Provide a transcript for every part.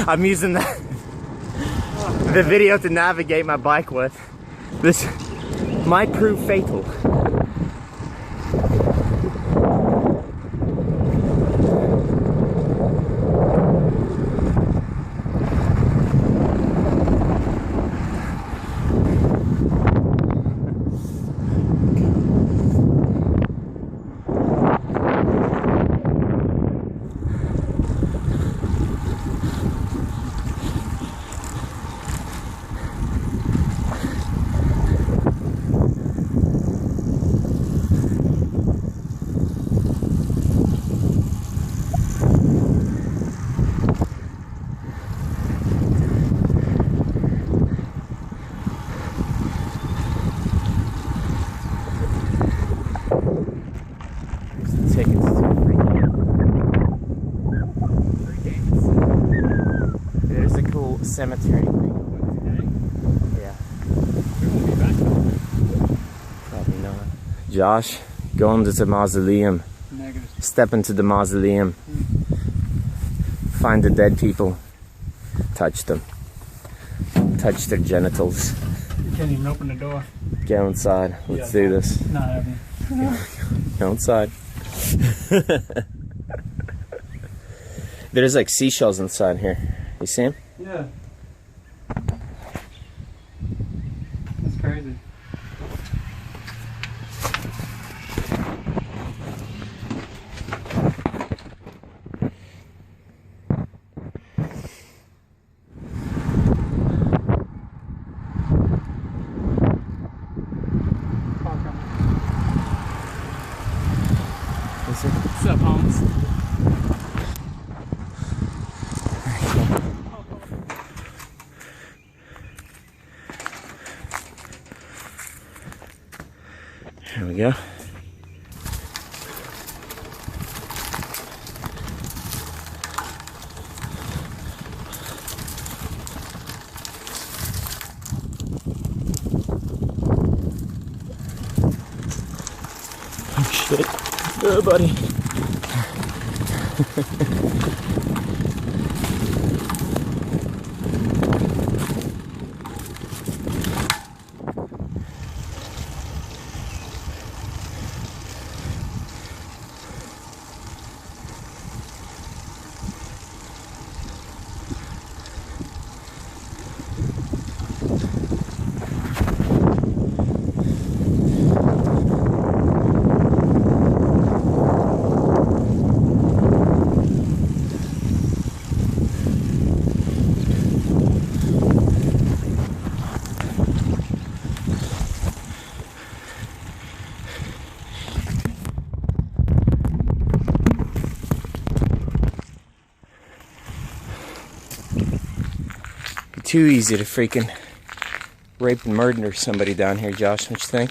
I'm using the video to navigate my bike with. This might prove fatal. Cemetery thing. Yeah. Probably not. Josh, going to the mausoleum. Negative. Step into the mausoleum. Find the dead people. Touch them. Touch their genitals. You can't even open the door. Go inside. Let's do this. Not having. Go inside. There's like seashells inside here. You see them? Yeah. That's crazy. What's up, Holmes? There we go. Oh shit. Oh buddy. Too easy to freaking rape and murder somebody down here, Josh. What you think?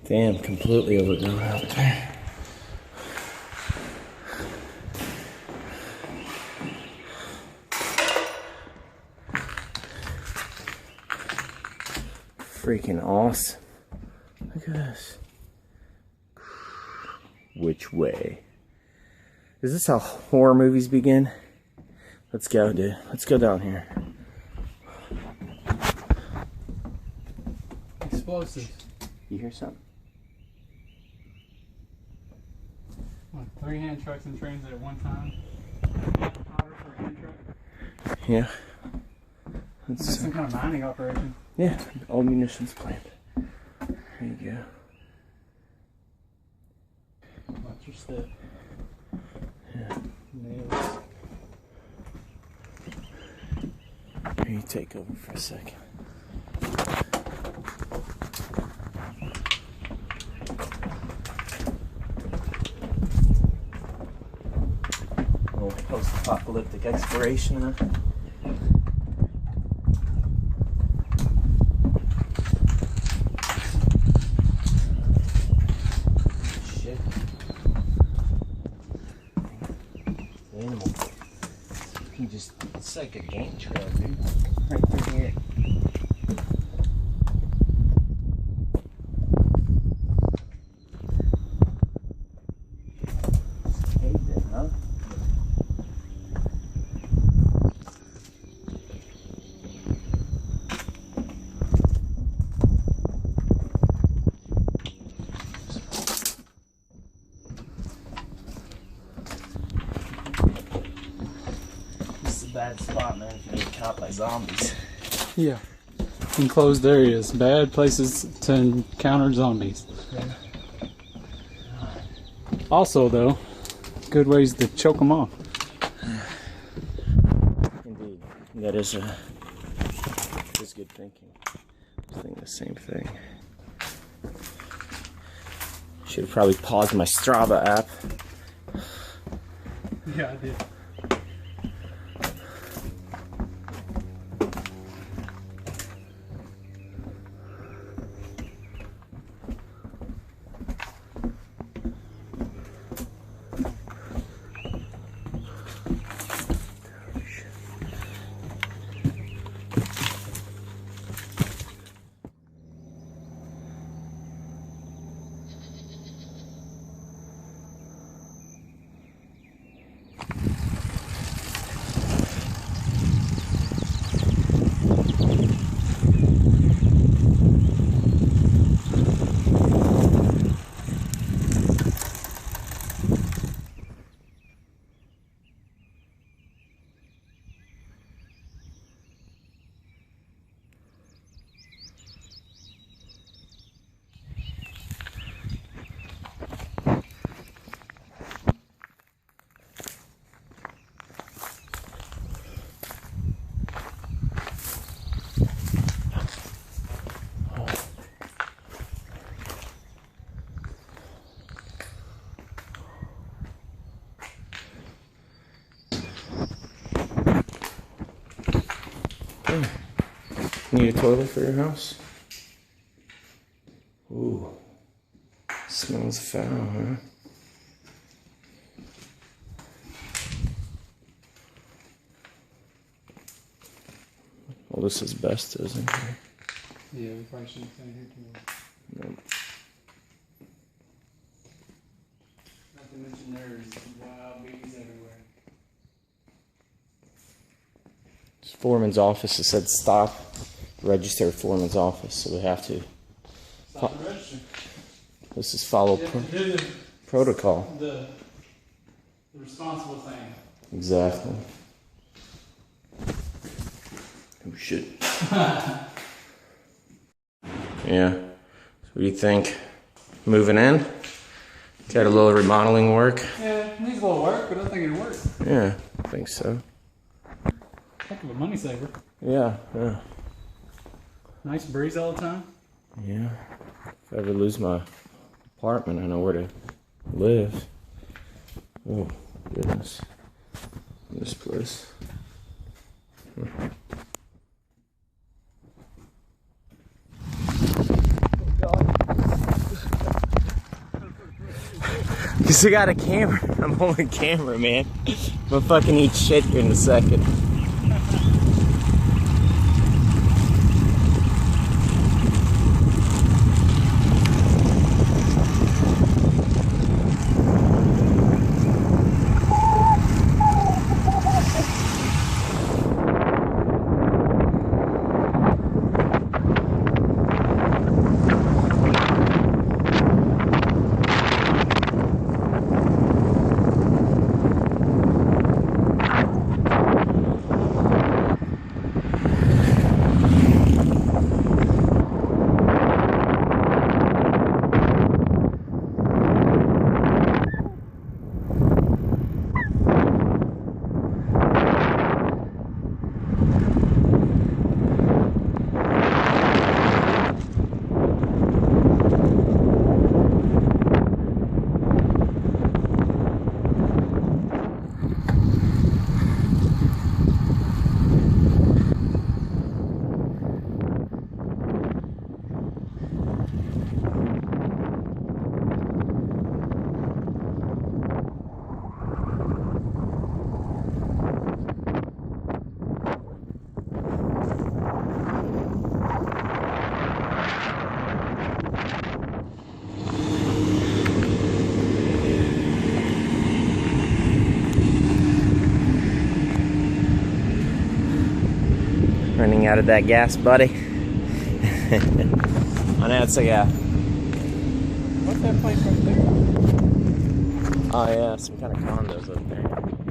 Damn, completely overgrown out there. Freaking awesome. Look at this. Which way? Is this how horror movies begin? Let's go, dude. Let's go down here. Explosives. You hear something? What, 3 hand trucks and trains at one time? Powder for a hand truck? Yeah. That's some kind of mining operation. Yeah, all munitions plant. There you go. Watch your step. Yeah. Nails. Here, you take over for a second. Oh, post-apocalyptic exploration, huh? animal. You can just, it's like a game trail, dude. Right through here. Caved in, huh? Bad spot, man, if you get caught by zombies. Yeah. Enclosed areas. Bad places to encounter zombies. Yeah. Also, though, good ways to choke them off. Indeed. That is good thinking. I think the same thing. Should have probably paused my Strava app. Yeah, I did. Need a toilet for your house? Ooh. Smells foul, huh? Well, this is best, isn't it? Yeah, we probably shouldn't stay here too long. Nope. Not to mention there's wild bees everywhere. It's foreman's office. It said stop. Register at foreman's office, so we have to. Stop the register. This is follow You have to do protocol. the responsible thing. Exactly. Oh shit. Yeah. So what do you think? Moving in? Got a little remodeling work? Yeah, it needs a little work, but I think it'll work. Yeah, I think so. Heck of a money saver. Yeah, yeah. Nice breeze all the time. Yeah. If I ever lose my apartment, I know where to live. Oh, goodness. This place. Cause I got a camera. I'm holding camera, man. I'm gonna fucking eat shit here in a second. running out of that gas, buddy. I know it's like a... What's that place right there? Oh yeah, some kind of condos up there.